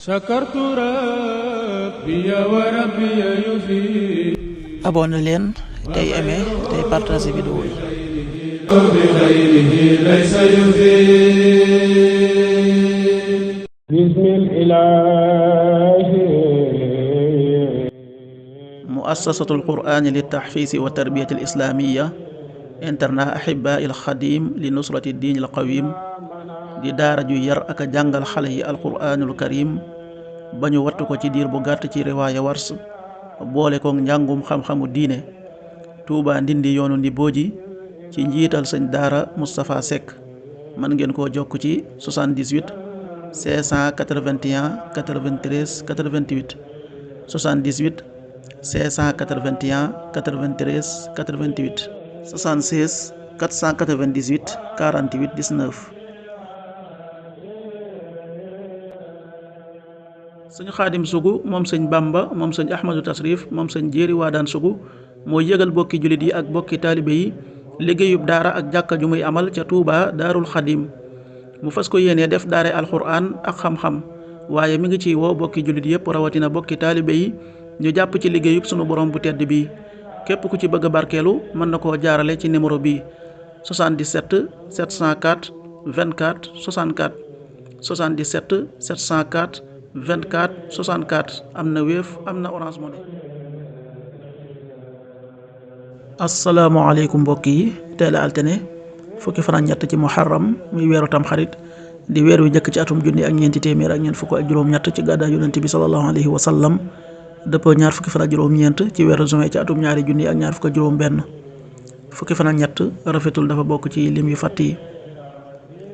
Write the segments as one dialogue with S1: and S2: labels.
S1: شكرت ربي وربي يفيد.
S2: abonné leen tey aimé tey partagé vidéo yi.
S1: بخيره ليس يفيد. بسم الإله.
S2: muassasatul qur'ani li tahfiisi wa tarbiyati al islamiyya internat ahibaa il xadim li nusrati diin al qawim di daara ju yar ak a jàngal xale yi alquraanul karim ba ñu wattu ko ci diir bu gàtt ci riwaaya wars boole kook njàngum xam-xamu diine. Touba Ndindi yoonu Ndibooji ci njiital sëñ daara Moustapha Seck. mën ngeen koo jokk ci 78 581 93 88 78 581 93 88 76 498 48 19. sëñ Xaadim Sugu moom sëñ Bamba moom sëñ Ahmadou Tasrif moom sëñ Jéeri Waadaan Sugu mooy yëgal bokki jullit yi ak bokki taalibe yi liggéeyub daara ak jàkka ju muy amal ca Touba Daarul Xadim. mu fas ko yéenee def daare alxuraan ak xam-xam waaye mi ngi ciy woo bokki jullit yépp rawatina bokki taalibe yi ñu jàpp ci liggéeyub sunu borom bu tedd bi. képp ku ci bëgg a barkeelu mën na koo jaarale ci numéro bi 77 704 24 64 77 704 24 64 am na Wave am na Orange Money. asalaamaaleykum mbokk yi tey la altine fukki fan ak ñett ci muharram muy weeru tam xarit di weer wi njëkk ci atum junni ak ñeenti téeméer ak ñeent fukk ak juróom-ñett ci gàddaay yonent bi sallallahu alayhi wa sallam dëppoo ñaar fukki fan ak juróom-ñeent ci weeru juin ci atum ñaari junni ak ñaar fukk ak juróom-benn. fukki fan ak ñett rafetul dafa bokk ci lim yu fàtt yi.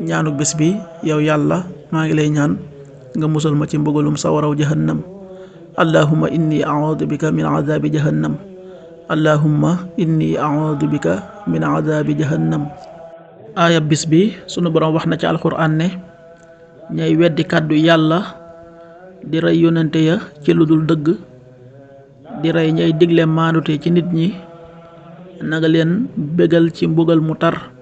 S2: ñaanu bés bi yow yàlla maa ngi lay ñaan nga musal ma ci mbugalum sawaraw jahannam. allahumma inni a'udhu bika min adhabi jahannam. allahumma inni a'udhu bika min adhabi jahannam. aaya bis bi sunu borom wax na ci alxuraan ne ñay weddi kàddu yàlla di rey yonente ya ci lu dul dëgg di rey ñay digle maandute ci nit ñi nanga leen bégal ci mbugal mu tar.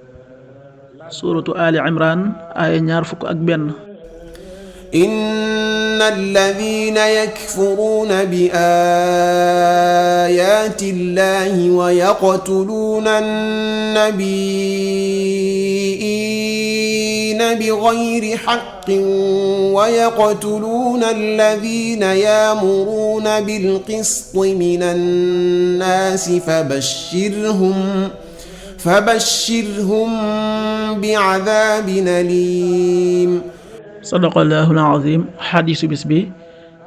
S2: suuratu Ali Imran aaya ñaar fukk ak benn.
S3: inna alladhina yakfuruna bi ayati llahi wa yaqtuluna an-nabiyina bighayri haqqin wa yaqtuluna alladhina ya'muruna bil qisti minan nasi fabashshirhum bi'adhabin alim.
S2: sadaqallahul azim. xadiisu bis bi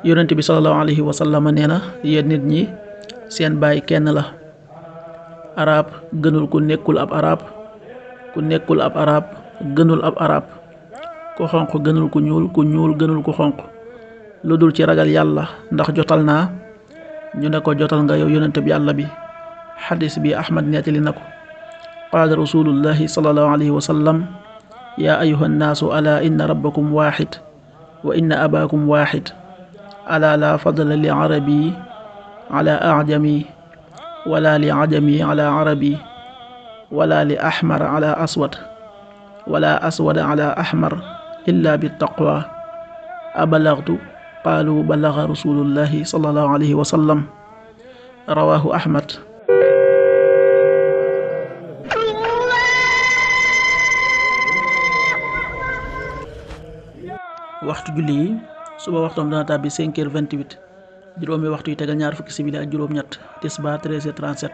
S2: yonent bi sallallahu alayhi wa sallam nee na yéen nit ñi seen baay kenn la. arab gënul ku nekkul ab arab, ku nekkul ab arab gënul ab arab, ku xonq gënul ku ñuul, ku ñuul gënul ku xonq, lu dul ci ragal yàlla ndax jotal naa ñu ne ko jotal nga yow yonent bi yàlla bi. xadiis bi Ahmad nettali na ko. qaala rasulullahi sallallahu alayhi wa sallam yaa ayuha nnaasu alaa inna rabbakum waaxid wa inna abaakum waaxid alaa laa fadla li arabi ala ajami wala li ajami ala arabi wala li axmar ala aswad wala aswad ala axmar illa bittaqwa abalagtu qaalu balaga rasulullahi sallallahu alayhi wa sallam rawaahu Ahmad. waxtu julli yi suba waxtoom dana tàbbi 5h28 juróomi waxtu yu tegal ñaar fukki simili ak juróom-ñett tisbaar 13h37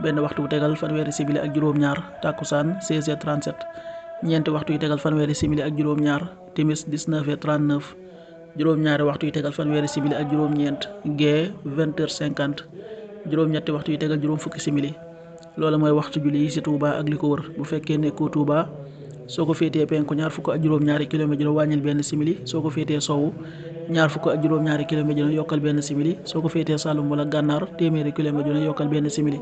S2: benn waxtu bu tegal fanweeri simili ak juróom-ñaar takkusaan 16h37 ñeenti waxtu yu tegal fanweeri simili ak juróom-ñaar timis 19h39 juróom-ñaari waxtu yu tegal fanweeri simili ak juróom-ñeent gee 20h50 juróom-ñetti waxtu yu tegal juróom fukki simili. loolu mooy waxtu julli yi ci Touba ak li ko wër. bu fekkee nekkoo Touba soo ko féetee penku ñaar fukk ak juróom-ñaari kilomètre dina wàññil benn simili. soo ko féetee sowwu ñaar fukk ak juróom-ñaari kilomètre dina yokkal benn simili. soo ko féetee Saloum wala Gànnaar téeméeri kilomètre dina yokkal benn simili.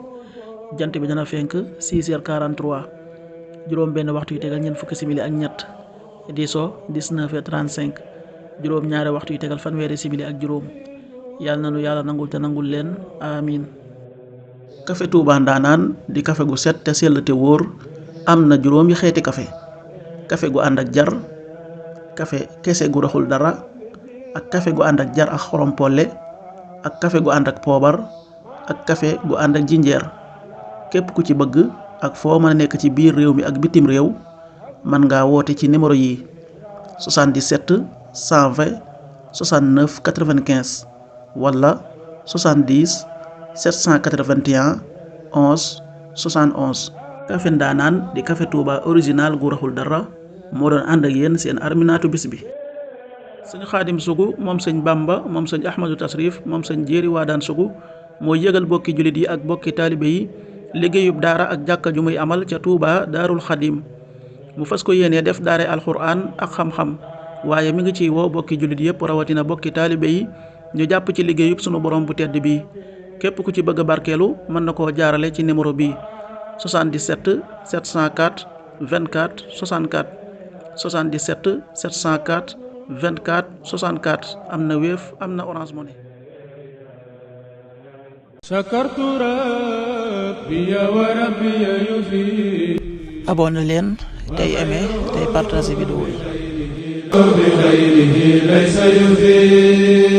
S2: jant bi dana fenk 6h43 juróom benn waxtu yu tegal ñeent fukki simili ak ñett di so 19h35 juróom-ñaari waxtu yu tegal fanweeri simili ak juróom. yàlla na nu yàlla nangul te nangul leen amiin. café Touba Ndanaan di café gu set te sell te wóor am na juróomi xeeti café gu ànd ak jar, café kese gu raxul dara, ak café gu ànd ak jar ak xorom polle ak café gu ànd ak poobar ak café gu ànd ak jinjeer. képp ku ci bëgg ak foo mën a nekk ci biir réew mi ak bitim réew mën ngaa woote ci numéro yi 77 120 69 95 wala 70 781 11 71. café ndaanaan di café Touba original gu raxul dara moo doon ànd ak yéen seen arminaatu bis bi. sëñ Xaadim Sugu moom sëñ Bamba moom sëñ Ahmadou Tasrif moom sëñ Jéeri Waadaan Sugu mooy yëgal bokki jullit yi ak bokki taalibe yi liggéeyub daara ak jàkka ju muy amal ca Touba Daarul Xadim. mu fas ko yéenee def daare alxuraan ak xam-xam waaye mi ngi ciy woo bokki jullit yépp rawatina bokki taalibe yi ñu jàpp ci liggéeyub sunu borom bu tedd bi. képp ku ci bëgg a barkeelu mën na koo jaarale ci numéro bi 77 704 24 64 77 704 24 64 am na Wave am na Orange Money.
S1: شكرت ربي وربي يفيد.
S2: abonné leen tey aimé tey partagé vidéo yi.
S1: بخيره ليس يفيد.